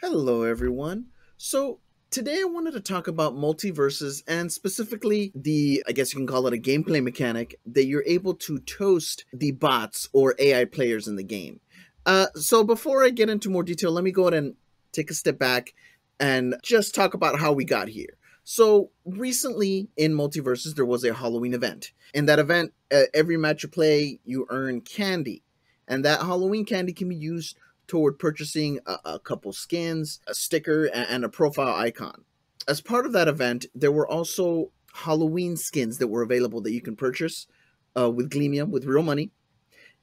Hello, everyone. So, today I wanted to talk about MultiVersus and specifically I guess you can call it a gameplay mechanic that you're able to toast the bots or AI players in the game. So, before I get into more detail, let me go ahead and take a step back and just talk about how we got here. So, recently in MultiVersus, there was a Halloween event. In that event, every match you play, you earn candy. And that Halloween candy can be used toward purchasing a couple skins, a sticker, and a profile icon. As part of that event, there were also Halloween skins that were available that you can purchase with Gleamium with real money.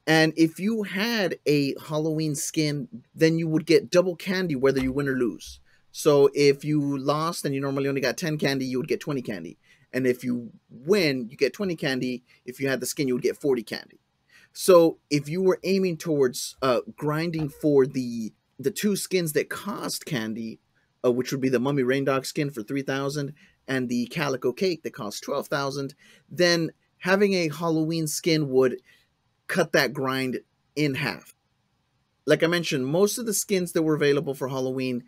And if you had a Halloween skin, then you would get double candy whether you win or lose. So if you lost and you normally only got 10 candy, you would get 20 candy. And if you win, you get 20 candy. If you had the skin, you would get 40 candy. So if you were aiming towards grinding for the two skins that cost candy, which would be the Mummy Raindog skin for 3,000 and the Calico Cake that cost 12,000, then having a Halloween skin would cut that grind in half. Like I mentioned, most of the skins that were available for Halloween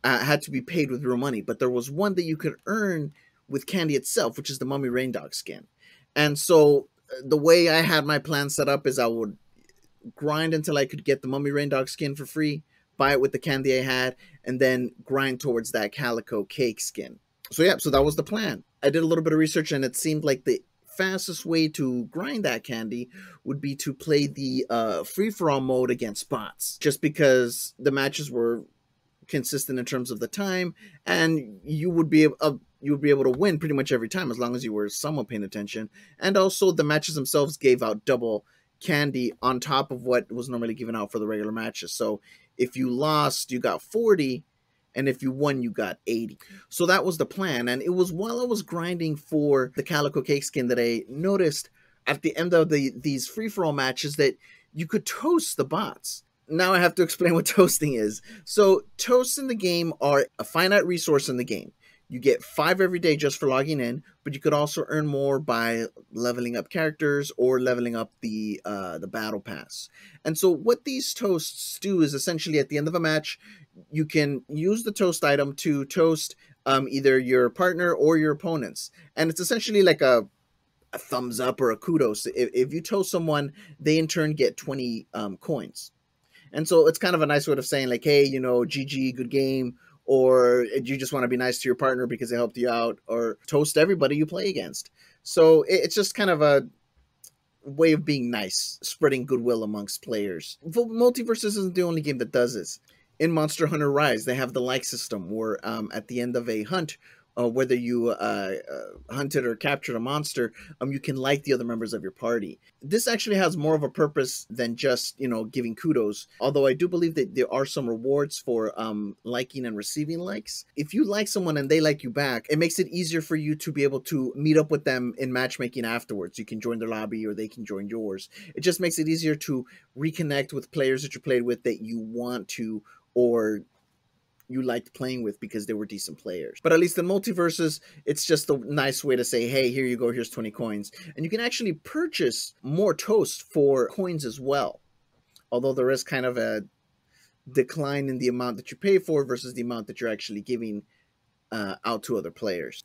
had to be paid with real money, but there was one that you could earn with candy itself, which is the Mummy Raindog skin. And so the way I had my plan set up is I would grind until I could get the Mummy Raindog skin for free, buy it with the candy I had, and then grind towards that Calico Cake skin. So yeah, so that was the plan. I did a little bit of research and it seemed like the fastest way to grind that candy would be to play the free-for-all mode against bots, just because the matches were consistent in terms of the time, and you would be able to win pretty much every time as long as you were somewhat paying attention. And also, the matches themselves gave out double candy on top of what was normally given out for the regular matches. So if you lost, you got 40, and if you won, you got 80. So that was the plan. And it was while I was grinding for the Calico Cake skin that I noticed at the end of these free-for-all matches that you could toast the bots. Now I have to explain what toasting is. So toasts in the game are a finite resource in the game. You get 5 every day just for logging in, but you could also earn more by leveling up characters or leveling up the battle pass. And so what these toasts do is essentially at the end of a match, you can use the toast item to toast either your partner or your opponents. And it's essentially like a thumbs up or a kudos. If you toast someone, they in turn get 20 coins. And so it's kind of a nice way of saying like, hey, GG, good game, or you just want to be nice to your partner because they helped you out, or toast everybody you play against. So it's just kind of a way of being nice, spreading goodwill amongst players. MultiVersus isn't the only game that does this. In Monster Hunter Rise, they have the like system where at the end of a hunt, whether you hunted or captured a monster, you can like the other members of your party. This actually has more of a purpose than just, giving kudos. Although I do believe that there are some rewards for liking and receiving likes. If you like someone and they like you back, it makes it easier for you to be able to meet up with them in matchmaking afterwards. You can join their lobby or they can join yours. It just makes it easier to reconnect with players that you played with that you want to, or you liked playing with because they were decent players. But at least in MultiVersus, it's just a nice way to say, hey, here you go, here's 20 coins. And you can actually purchase more toast for coins as well. Although there is kind of a decline in the amount that you pay for versus the amount that you're actually giving out to other players.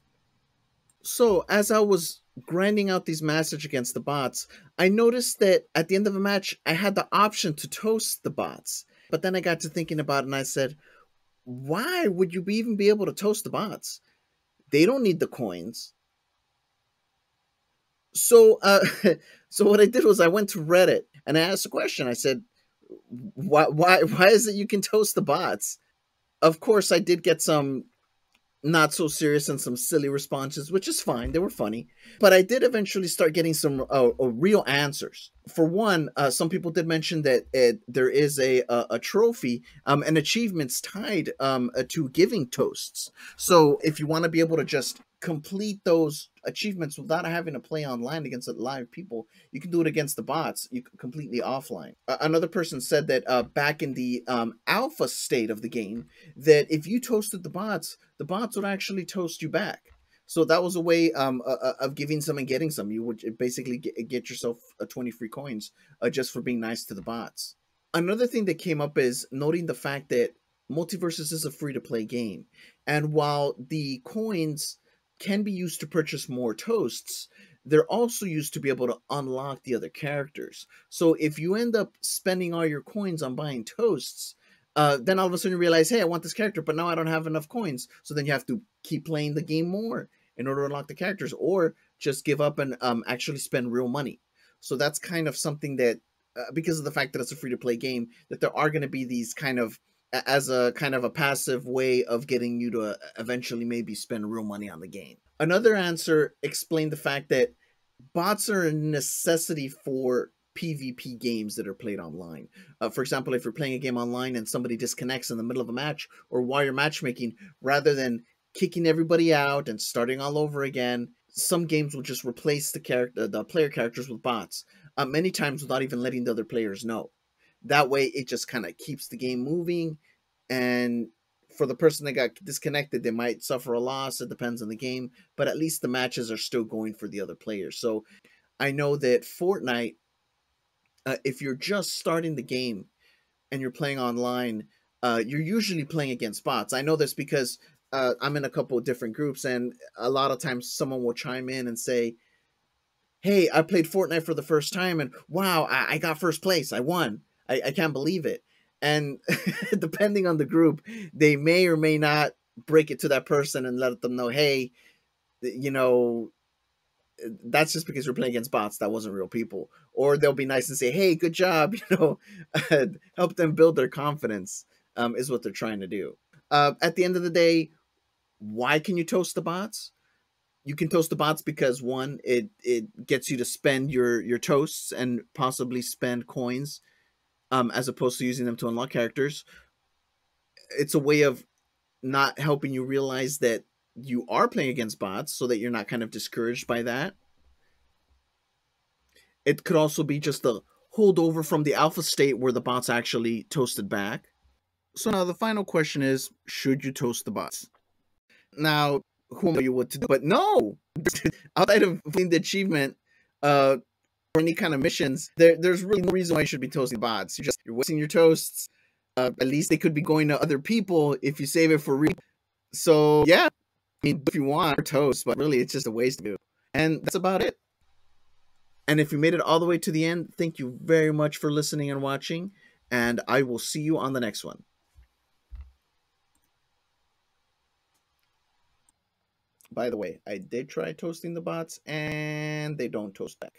So as I was grinding out these matches against the bots, I noticed that at the end of a match, I had the option to toast the bots. But then I got to thinking about it and I said, why would you even be able to toast the bots? They don't need the coins. So, so what I did was I went to Reddit and I asked a question. I said, why is it you can toast the bots? Of course, I did get some not so serious and some silly responses, which is fine. They were funny. But I did eventually start getting some real answers. For one, some people did mention that there is a trophy and achievements tied to giving toasts. So if you want to be able to just complete those achievements without having to play online against live people, you can do it against the bots, you completely offline. Another person said that back in the alpha state of the game, that if you toasted the bots would actually toast you back. So that was a way of giving some and getting some. You would basically get yourself 20 free coins just for being nice to the bots. Another thing that came up is noting the fact that MultiVersus is a free to play game. And while the coins can be used to purchase more toasts, they're also used to be able to unlock the other characters. So if you end up spending all your coins on buying toasts, then all of a sudden you realize, hey, I want this character, but now I don't have enough coins. So then you have to keep playing the game more in order to unlock the characters, or just give up and actually spend real money. So that's kind of something that, because of the fact that it's a free to play game, that there are going to be these kind of, as a kind of a passive way of getting you to eventually maybe spend real money on the game. Another answer explained the fact that bots are a necessity for PvP games that are played online. For example, if you're playing a game online and somebody disconnects in the middle of a match or while you're matchmaking, rather than kicking everybody out and starting all over again, some games will just replace the player characters with bots. Many times without even letting the other players know. That way, it just kind of keeps the game moving. And for the person that got disconnected, they might suffer a loss. It depends on the game, but at least the matches are still going for the other players. So I know that Fortnite, if you're just starting the game and you're playing online, you're usually playing against bots. I know this because I'm in a couple of different groups, and a lot of times someone will chime in and say, hey, I played Fortnite for the first time, and wow, I got first place. I won. I can't believe it. And depending on the group, they may or may not break it to that person and let them know, hey, you know, that's just because you're playing against bots. That wasn't real people. Or they'll be nice and say, hey, good job. Help them build their confidence, is what they're trying to do. At the end of the day, why can you toast the bots? You can toast the bots because, one, it gets you to spend your toasts and possibly spend coins, as opposed to using them to unlock characters. It's a way of not helping you realize that you are playing against bots, so that you're not kind of discouraged by that. It could also be just a holdover from the alpha state where the bots actually toasted back. So now the final question is, should you toast the bots? Now, who am you what to do? But no, outside of the achievement, or any kind of missions, there's really no reason why you should be toasting bots. You're wasting your toasts. At least they could be going to other people if you save it for real. So yeah, I mean, if you want toast, but really it's just a waste of it. And that's about it. And if you made it all the way to the end, thank you very much for listening and watching. And I will see you on the next one. By the way, I did try toasting the bots, and they don't toast back.